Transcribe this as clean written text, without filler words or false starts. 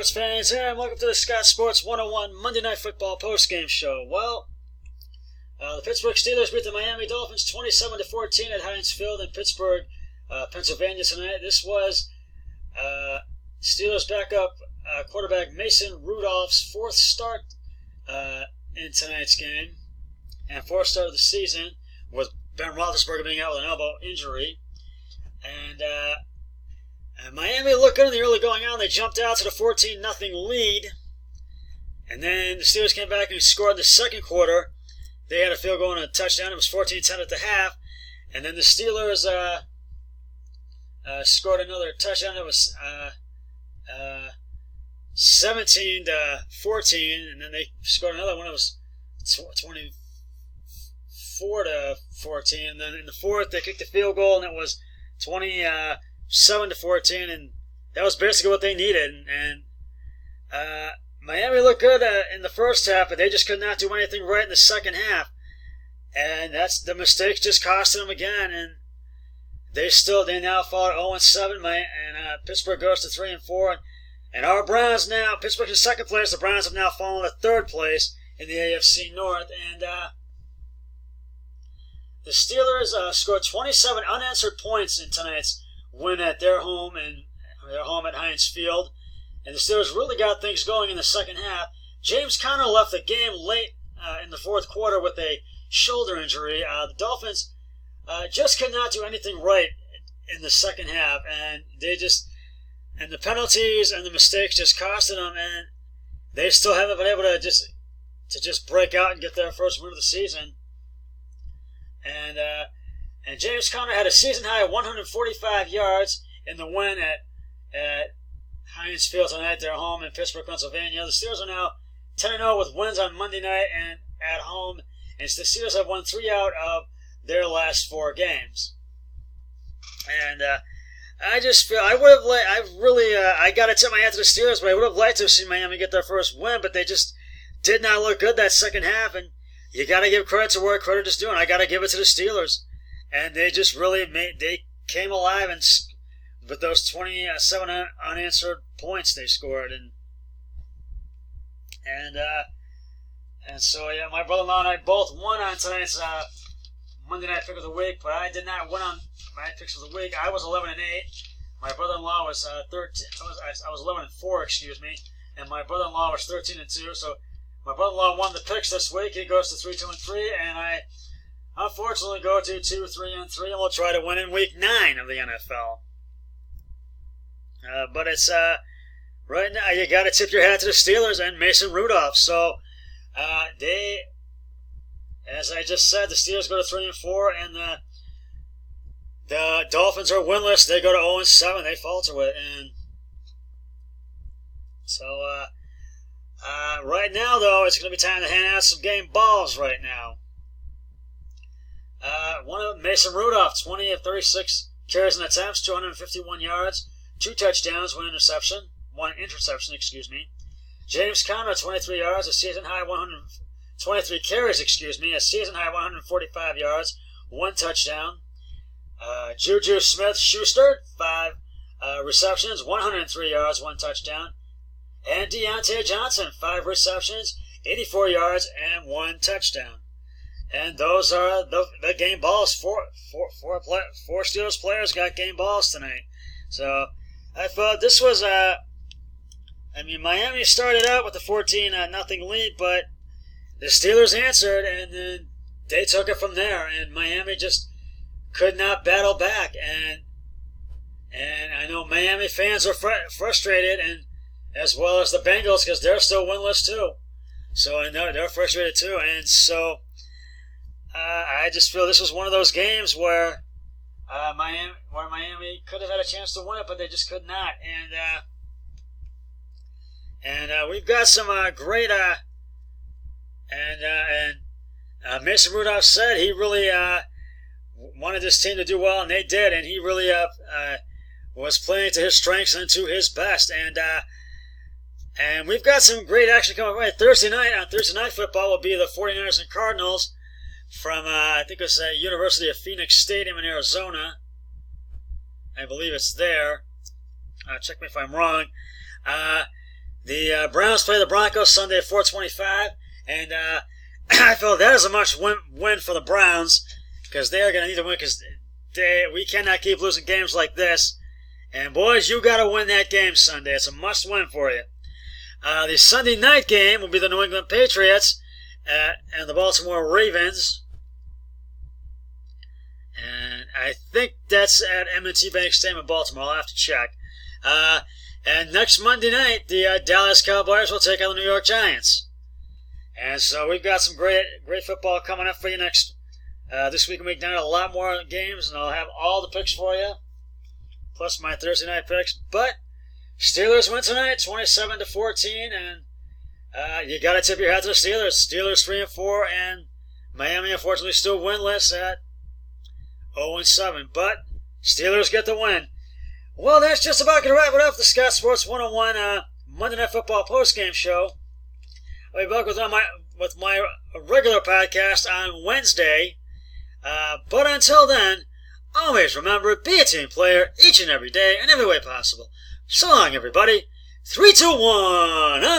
Sports fans, and welcome to the Scott Sports 101 Monday Night Football postgame show. Well, the Pittsburgh Steelers beat the Miami Dolphins 27-14 at Heinz Field in Pittsburgh, Pennsylvania tonight. This was Steelers backup quarterback Mason Rudolph's fourth start in tonight's game, and fourth start of the season, with Ben Roethlisberger being out with an elbow injury. And Miami looked good in the early going on. They jumped out to the 14-0 lead. And then the Steelers came back and scored in the second quarter. They had a field goal and a touchdown. It was 14-10 at the half. And then the Steelers scored another touchdown. It was 17-14. And then they scored another one. It was 24-14. And then in the fourth, they kicked a field goal, and it was 7-14, and that was basically what they needed. And Miami looked good in the first half, but they just could not do anything right in the second half. And that's the mistakes just costing them again. And they now fall at 0-7, and Pittsburgh goes to 3-4. And our Browns now, Pittsburgh in second place. The Browns have now fallen to third place in the AFC North. And the Steelers scored 27 unanswered points in tonight's win at their home at Heinz Field, and the Steelers really got things going in the second half. James Conner left the game late in the fourth quarter with a shoulder injury. The Dolphins just could not do anything right in the second half, and the penalties and the mistakes just costed them, and they still haven't been able to just break out and get their first win of the season. And James Conner had a season-high 145 yards in the win at Heinz Field tonight, their home in Pittsburgh, Pennsylvania. The Steelers are now 10-0 with wins on Monday night and at home, and the Steelers have won 3 out of their last 4 games. And I just feel I got to tip my hat to the Steelers, but I would have liked to have seen Miami get their first win, but they just did not look good that second half, and you got to give credit to where credit is due, and I got to give it to the Steelers. And they just really they came alive, and with those 27 unanswered points they scored, and so yeah, my brother-in-law and I both won on tonight's Monday Night Pick of the Week, but I did not win on my picks of the week. I was 11-8. My brother-in-law was 13. I was 11-4, excuse me, and my brother-in-law was 13-2. So my brother-in-law won the picks this week. He goes to 3-2-3, and I unfortunately go to 2-3-3, and we'll try to win in week 9 of the NFL. But it's right now you got to tip your hat to the Steelers and Mason Rudolph. So they, as I just said, the Steelers go to 3-4, and the Dolphins are winless. They go to 0-7. They fall to it, and so right now though it's going to be time to hand out some game balls. Right now. One of Mason Rudolph, 20 of 36 carries and attempts, 251 yards, 2 touchdowns, 1 interception. James Conner, 23 yards, a season-high 123 carries, a season-high 145 yards, 1 touchdown. Juju Smith-Schuster, 5 receptions, 103 yards, 1 touchdown. And Deontay Johnson, 5 receptions, 84 yards, and 1 touchdown. And those are the game balls. Four Steelers players got game balls tonight. So I thought this was Miami started out with a 14-0 lead, but the Steelers answered, and then they took it from there. And Miami just could not battle back. And I know Miami fans are frustrated, and as well as the Bengals, because they're still winless too. So I know they're frustrated too, and so. I just feel this was one of those games where Miami could have had a chance to win it, but they just could not. And we've got some great Mason Rudolph said he really wanted this team to do well, and they did, and he really was playing to his strengths and to his best. And we've got some great action coming right Thursday night. On Thursday Night Football will be the 49ers and Cardinals from, I think it was University of Phoenix Stadium in Arizona. I believe it's there. Check me if I'm wrong. The Browns play the Broncos Sunday at 4:25, and I feel that is a must-win for the Browns because they are going to need to win because we cannot keep losing games like this. And boys, you got to win that game Sunday. It's a must-win for you. The Sunday night game will be the New England Patriots and the Baltimore Ravens. And I think that's at M&T Bank Stadium in Baltimore. I'll have to check. And next Monday night, the Dallas Cowboys will take on the New York Giants. And so we've got some great football coming up for you this week and week down. A lot more games, and I'll have all the picks for you, plus my Thursday night picks. But Steelers win tonight, 27-14, and you got to tip your hat to the Steelers. Steelers 3-4, and Miami unfortunately still winless at 0-7. But Steelers get the win. Well, that's just about going to wrap it up. The Scott Sports 101 Monday Night Football postgame show. I'll be back with my regular podcast on Wednesday. But until then, always remember, be a team player each and every day and every way possible. So long, everybody. 3, 2, 1.